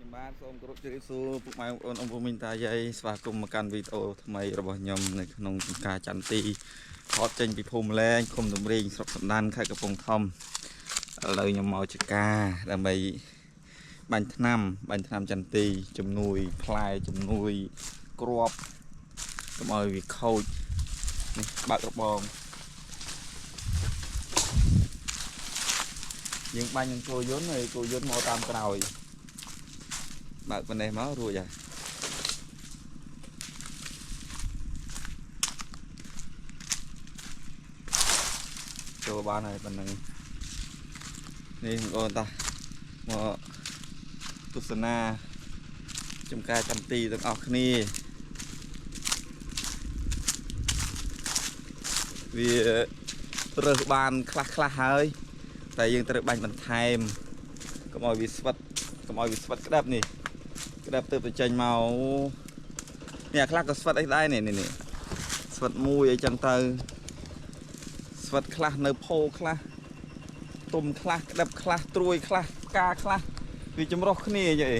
ខ្ញុំបាទសូមគោរពជម្រាបសួរពុកម៉ែបងប្អូនអ៊ំពូមីងតាយាយស្វាគមន៍មកកាន់វីដេអូថ្មីរបស់ខ្ញុំនៅក្នុងចំការចន្ទទីថតចេញពីភូមិលែងឃុំទំរៀងស្រុកសំដានខេត្តកំពង់ធំឥឡូវខ្ញុំមកចការដើម្បីបាញ់ថ្នាំចន្ទទីជំនួយផ្លែជំនួយគ្រាប់កុំឲ្យវាខូចនេះបើករបងយើងបាញ់នឹងគោយន្តហើយគោយន្តមកតាមក្រោយបើកប៉ុណ្ណេះមករួចហើយចូលបានហើយប៉ុណ្ណឹងនេះបងប្អូនតាមកទស្សនាចំការចន្ទទីទាំងអស់គ្នាវារើសបានខ្លះហើយតែយើងត្រូវបាញ់បន្ថែមកុំឲ្យវាស្វិតក្តាប់នេះក្តាប់ទៅចេញមកនេះខ្លះក៏ស្វិតអីដែរនេះស្វិតមួយអីចឹងទៅស្វិតខ្លះនៅផោខ្លះទុំខ្លះក្តាប់ខ្លះត្រួយខ្លះផ្កាខ្លះវាចម្រុះគ្នាយី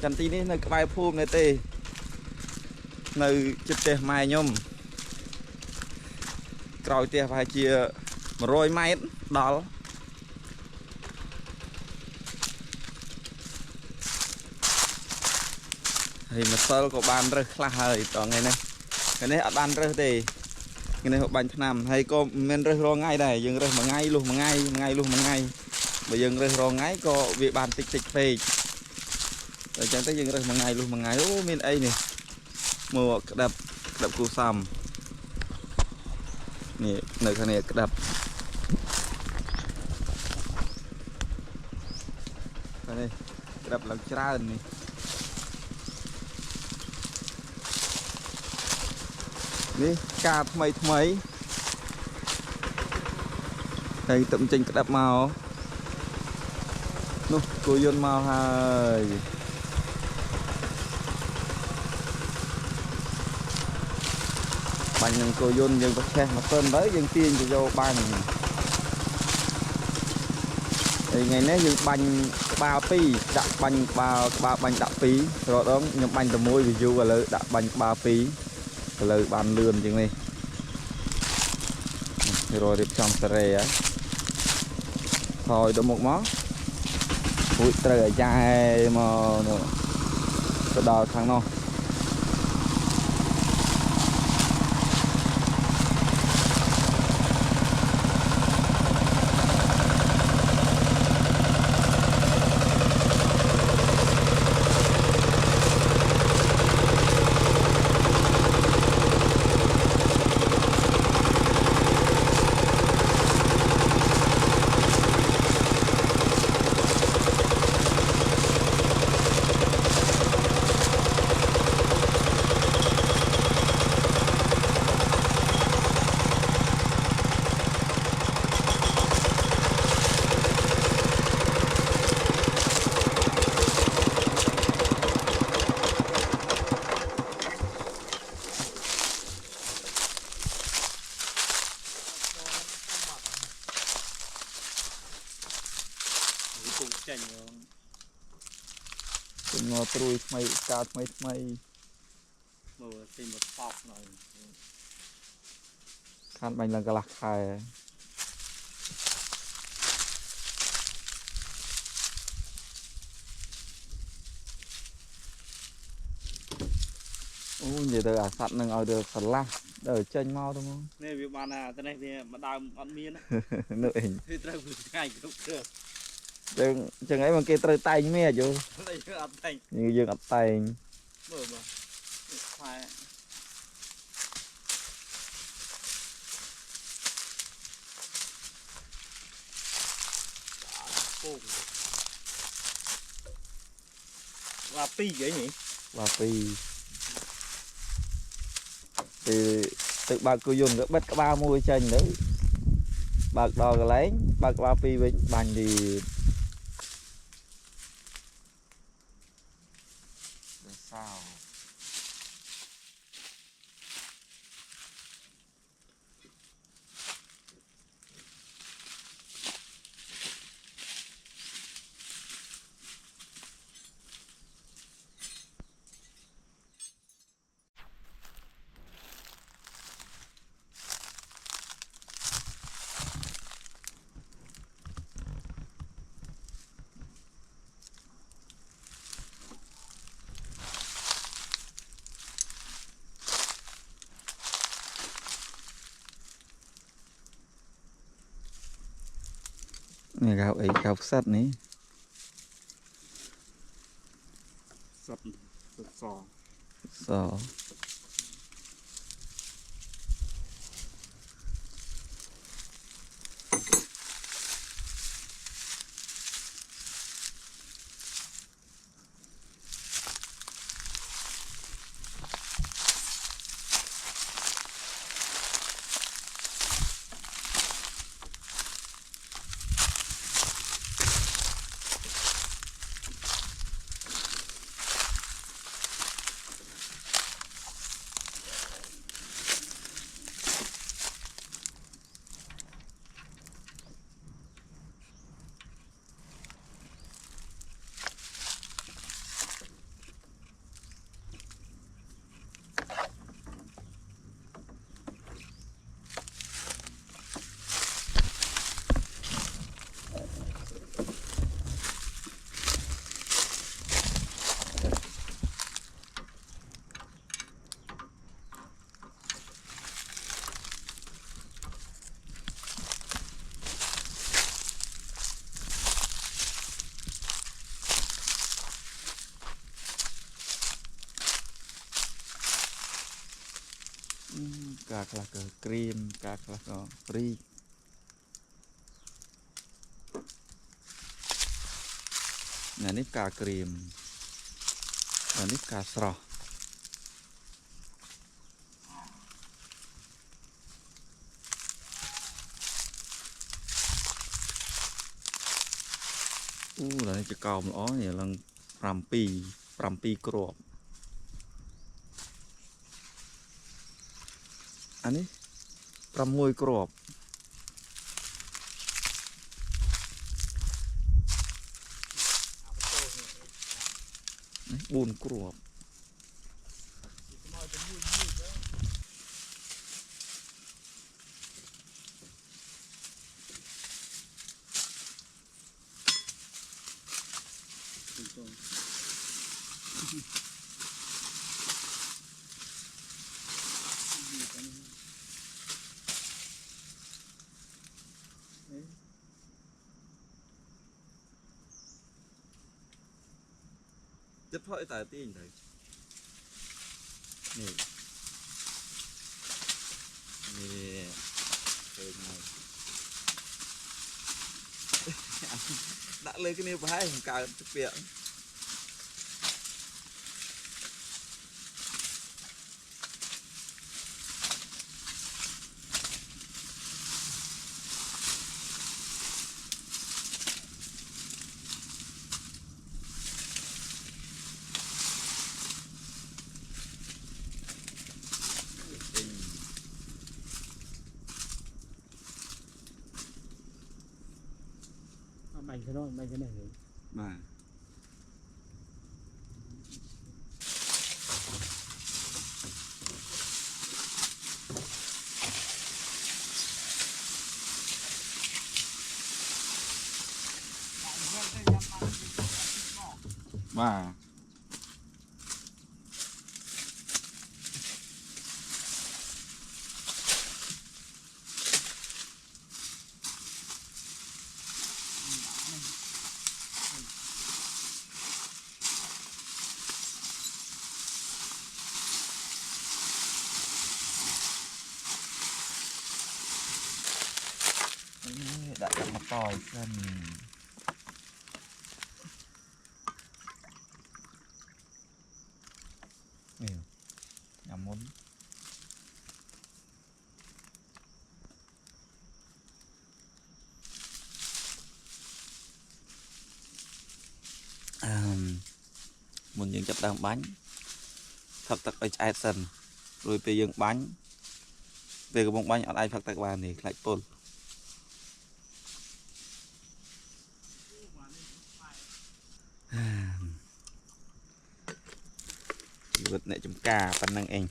ចន្ទទីនេះនៅក្បែរភូមិនេះទេនៅជិតផ្ទះម៉ែខ្ញុំក្រោយផ្ទះប្រហែលជា100ម៉ែត្រដល់ហើយម្សិលក៏បានរើសខ្លះហើយតថ្ងៃនេះអត់បានរើសទេថ្ងៃនេះបាញ់ថ្នាំហើយក៏មិនរើសរងថ្ងៃដែរយើងរើសមួយថ្ងៃលុះមួយថ្ងៃលុះមួយថ្ងៃបើយើងរើសរងថ្ងៃក៏វាបានតិចពេកតែអញ្ចឹងទៅយើងរើសមួយថ្ងៃលុះមួយថ្ងៃអូមានអីនេះមកក្តាប់គូសំនេះនៅខាងនេះក្តាប់នេះក្តាប់ឡើងច្រើននេះការថ្មីហើយទឹកចេញក្តាប់មកនោះគោយន្តមកហើយបាញ់នឹងគោយន្តយើងប្រឆេះមកទៅទៅយើងទាញទៅយកបាញ់ហើយថ្ងៃនេះយើងបាញ់ក្បាល2ដាក់បាញ់ក្បាលបាញ់ដាក់2រដងខ្ញុំបាញ់តែមួយវាយូរឥឡូវដាក់បាញ់ក្បាល2ឥឡូវបានលឿនជាងនេះររៀបចំសារ៉េហើយថយទៅមុខមកពួយត្រូវអាយ៉ែមកទៅដល់ខាងនោះចេញមកត្រួយថ្មីការថ្មីមើលទីមកបោកនៅខានបាញ់ឡើងកន្លះខែអូនិយាយទៅអាសัตว์នឹងឲ្យទៅស្រឡះដល់ចេញមកទៅមកនេះវាបានអានេះវាមកដើមអត់មាននៅអីវាត្រូវថ្ងៃគ្រប់គ្រឿងចឹងអីមកគេត្រូវតែងមានយល់យើងអត់តែងមើលខ្សែពងឡា2អីនេះឡា2ទៅបើកគោយន្តក៏បិទក្បាលមួយចេញទៅបើកដល់កន្លែងបើកក្បាល2វិញបាញ់ទីសោ này gạo ấy gạo sắt ní sập sò sò cá là cờ cream cá là cờ free nè nếp cá cream và nếp cá sò là nó chỉ còn nó này là làm pi crop anh ấy làm môi crop buồn crop chất phơi tại tiền đấy nè nè trời này đã lấy cái này vào hai cả thực hiện bánh cái này mà mà đã một tỏi chân nhiều nhà muốn muốn những chập đang bánh thật tật ở ai sân rồi về dựng bánh về cái bông bánh ở ai thật tật bàn thì lại tôn vật này chúng cà phần năng anh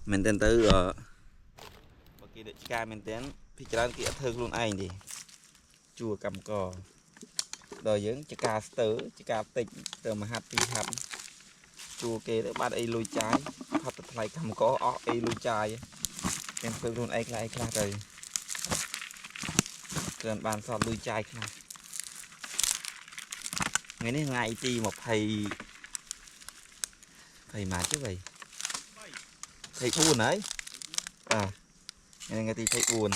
mình tên tới ở kia để ca mình tên thì cho kia thương luôn anh thì chùa cầm cò đời dưỡng cho ca tớ cho ca tịnh từ mà hạt thì hạt chùa kia để bắt ấy lùi trái hạt lại cầm có ấy lùi trái em thương luôn anh lại rồi Cần bàn sọt đuôi chai khăn ngày này ngày ti một thầy mà chứ vậy thầy buồn ấy à ngày ngày ti thầy buồn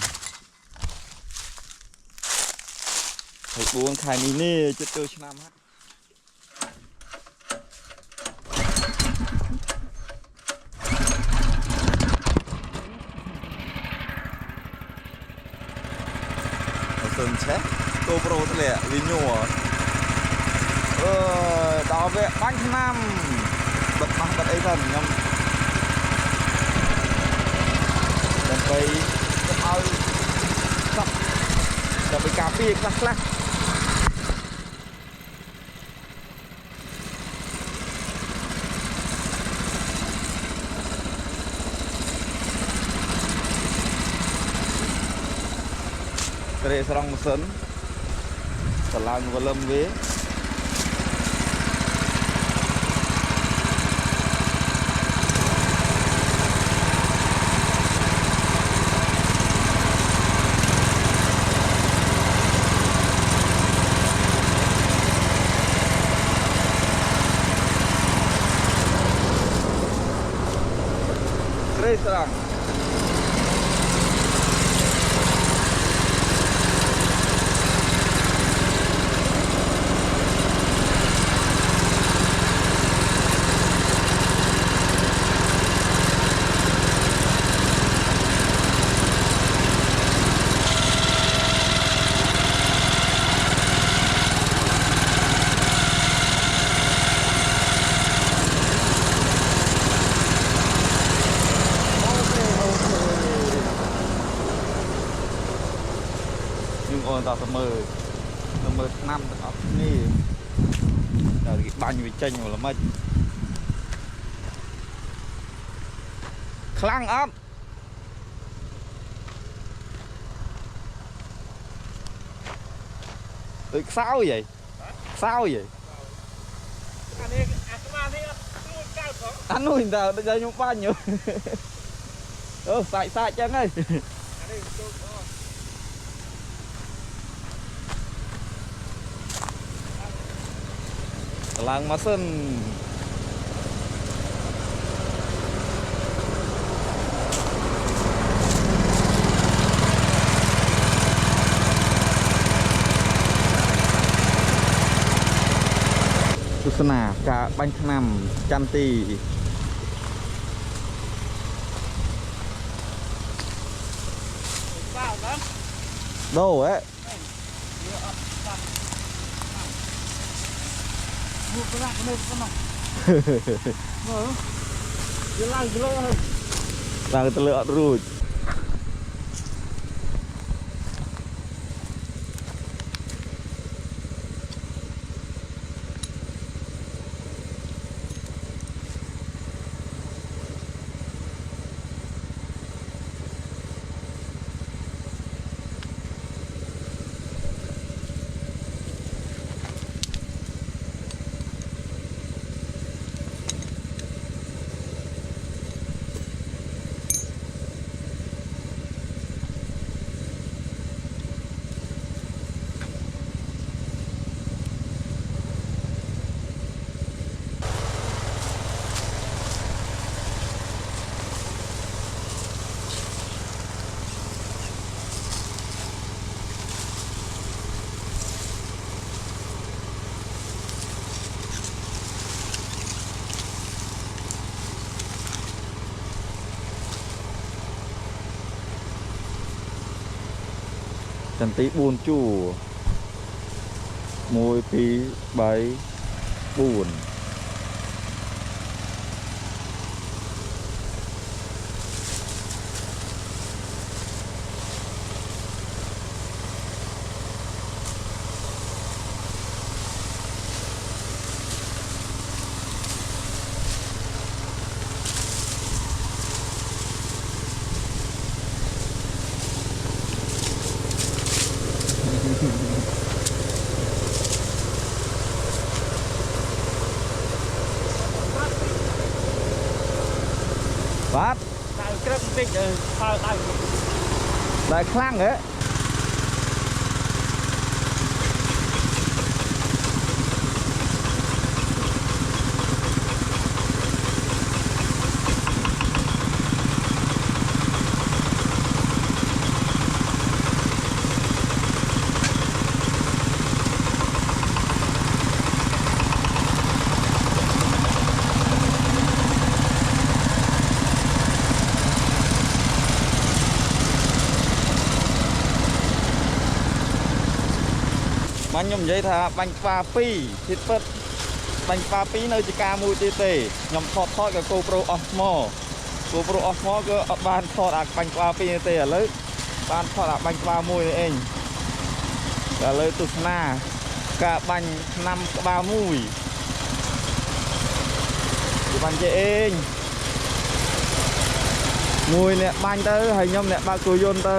khai mini chút tôi năm hết sơn chết tô pro thế lẹ vì nhùa đó về bánh nam bật ấy thần nhầm đầm cây ao sắp đầm cây cà phê class Kere serang mesin telang velem we Kere serang còn tao mơ năm đó ni là cái bao nhiêu tranh mà là mất khăng ấp sao vậy anh nuôi tao đây nhung bao nhiêu sai chăng ấy lang mesin Susana cả bánh nằm chăn tì đâu ấy lang telur ruj Chân tí buồn chủ 1, 2, 3, 4 Phát đại khăn ấy បាញ់ខ្ញុំនិយាយថាបាញ់ក្បាល2ទីពិតបាញ់ក្បាល2នៅជាការមួយទៀតទេខ្ញុំថតក៏គោប្រូអស់ថ្មគោប្រូអស់ថ្មក៏អត់បានថតអាបាញ់ក្បាល2ទេឥឡូវបានថតអាបាញ់ក្បាល1នេះឯងឥឡូវទស្សនាការបាញ់ឆ្នាំក្បាល1គឺបាញ់ចេះអេងមួយអ្នកបាញ់ទៅហើយខ្ញុំអ្នកបើកគោយន្តទៅ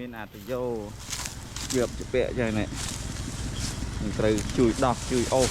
មានអាតយោជឿបជពាក់ចឹងនេះត្រូវជួយដោះជួយអូស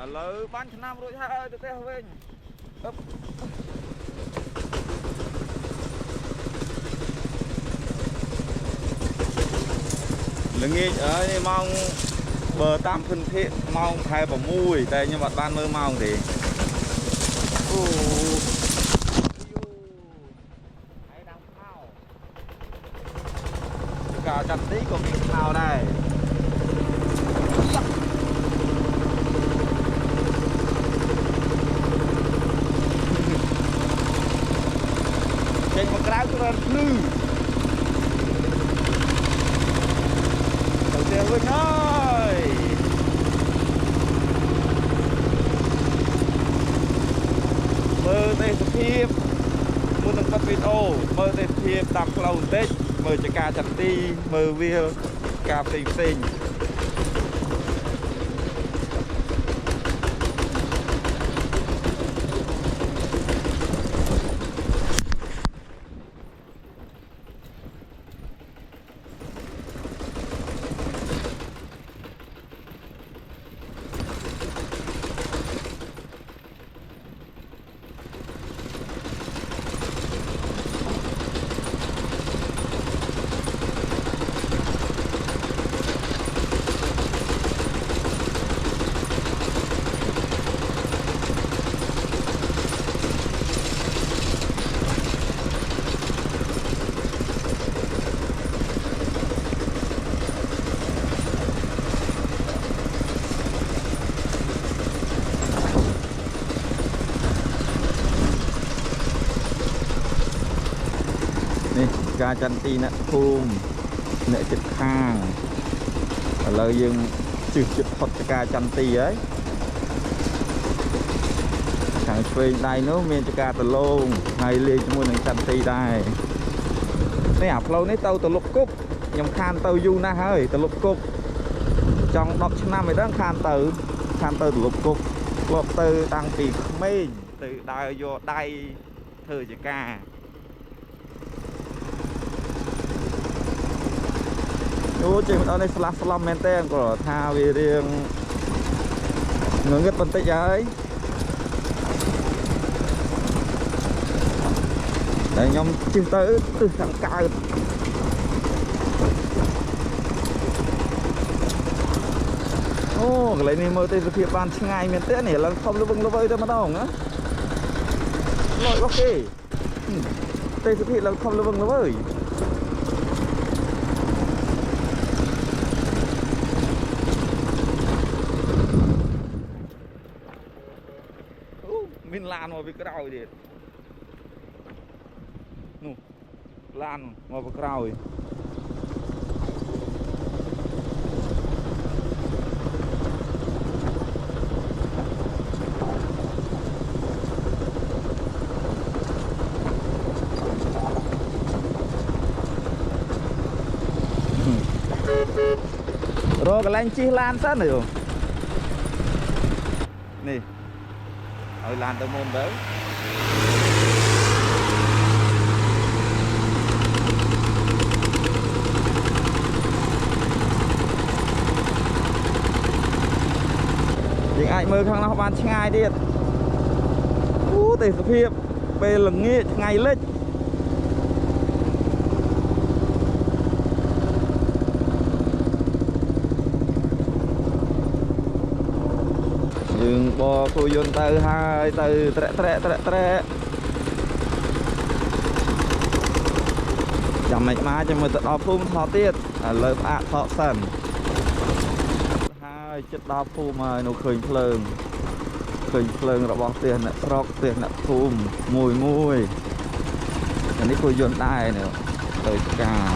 ឥឡូវបាញ់ឆ្នាំរួចហើយទៅផ្ទះវិញអឹបល្ងាចហើយម៉ោងបើតាមភិនភាគម៉ោងខែ6តែខ្ញុំអត់បានមើលម៉ោងទេអូហើយដាំខោកាចាត់ទីក៏មានខោដែរចេញមកក្រៅគឺរត់ភ្លឺទៅផ្ទះវិញហើយមើលទេសភាពមុននឹងកាត់វីដេអូមើលទេសភាពតាមផ្លូវបន្តិចមើលចកាចន្ទីមើលវាលការផ្សេងនេះការចន្ទីអ្នកភូមិអ្នកចិត្តខាងឥឡូវយើងជិះចិត្តផុតការចន្ទីហើយខាងឆ្វេងដៃនោះមានចកាដលងហើយលេងជាមួយនឹងចន្ទីដែរ នេះអាផ្លូវនេះទៅលុបគប់ខ្ញុំខានទៅយូរណាស់ហើយទៅលុបគប់ចង់10ឆ្នាំឯដឹងខានទៅលុបគប់ធ្លាប់ទៅតាំងពីក្មេងទៅដើរយកដៃធ្វើជាការអូចេះមិនដល់នេះស្លាស់ស្លំមែនតើគាត់ថាវារៀងងងឹតបន្តិចហើយតែខ្ញុំជិះទៅទិសខាងកើតអូកន្លែងនេះមើលទេសភាពបានឆ្ងាយមែនតើនេះឡើងធំល្វឹងល្វើយតែម្ដងណាលយអូខេទេសភាពឡើងធំល្វឹងល្វើយមានឡានមកពីក្រោយទៀតនោះឡានមកពីក្រោយរកកន្លែងជិះឡានសិននេះនេះឲ្យឡានទៅមុនទៅយើងអាចមើលខាងនោះបានឆ្ងាយទៀតអូទេសភាពពេលល្ងាចថ្ងៃលិចយើងបកគោយន្តទៅហើយទៅត្រែកចាំមិនមកចាំមើលទៅដល់ភូមិថតទៀតឥឡូវផ្អាកថតសិនហើយចិត្តដល់ភូមិហើយនៅឃើញភ្លើងរបស់ផ្ទះអ្នកស្រុកផ្ទះអ្នកភូមិមួយអានេះគោយន្តដែរនេះទៅការ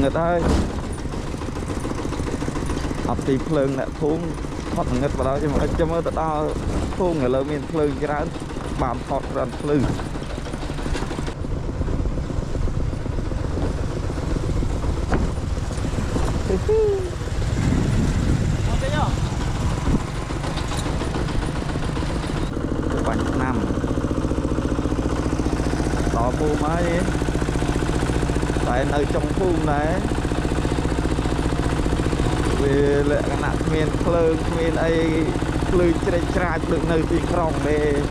ងឹតហើយអត់ទីភ្លើងអ្នកភូមិថតងឹតបដ ចាំមើលទៅដល់ភូមិឥឡូវមានភ្លើងច្រើនបានថតច្រើនភ្លឺបាញ់ឆ្នាំដល់ភូមិហើយតែនៅចុងភូមិដែរវាលក្ខណៈគ្មានភ្លើងគ្មានអីភ្លឺជ្រេចច្រាចដូចនៅទីក្រុងទេ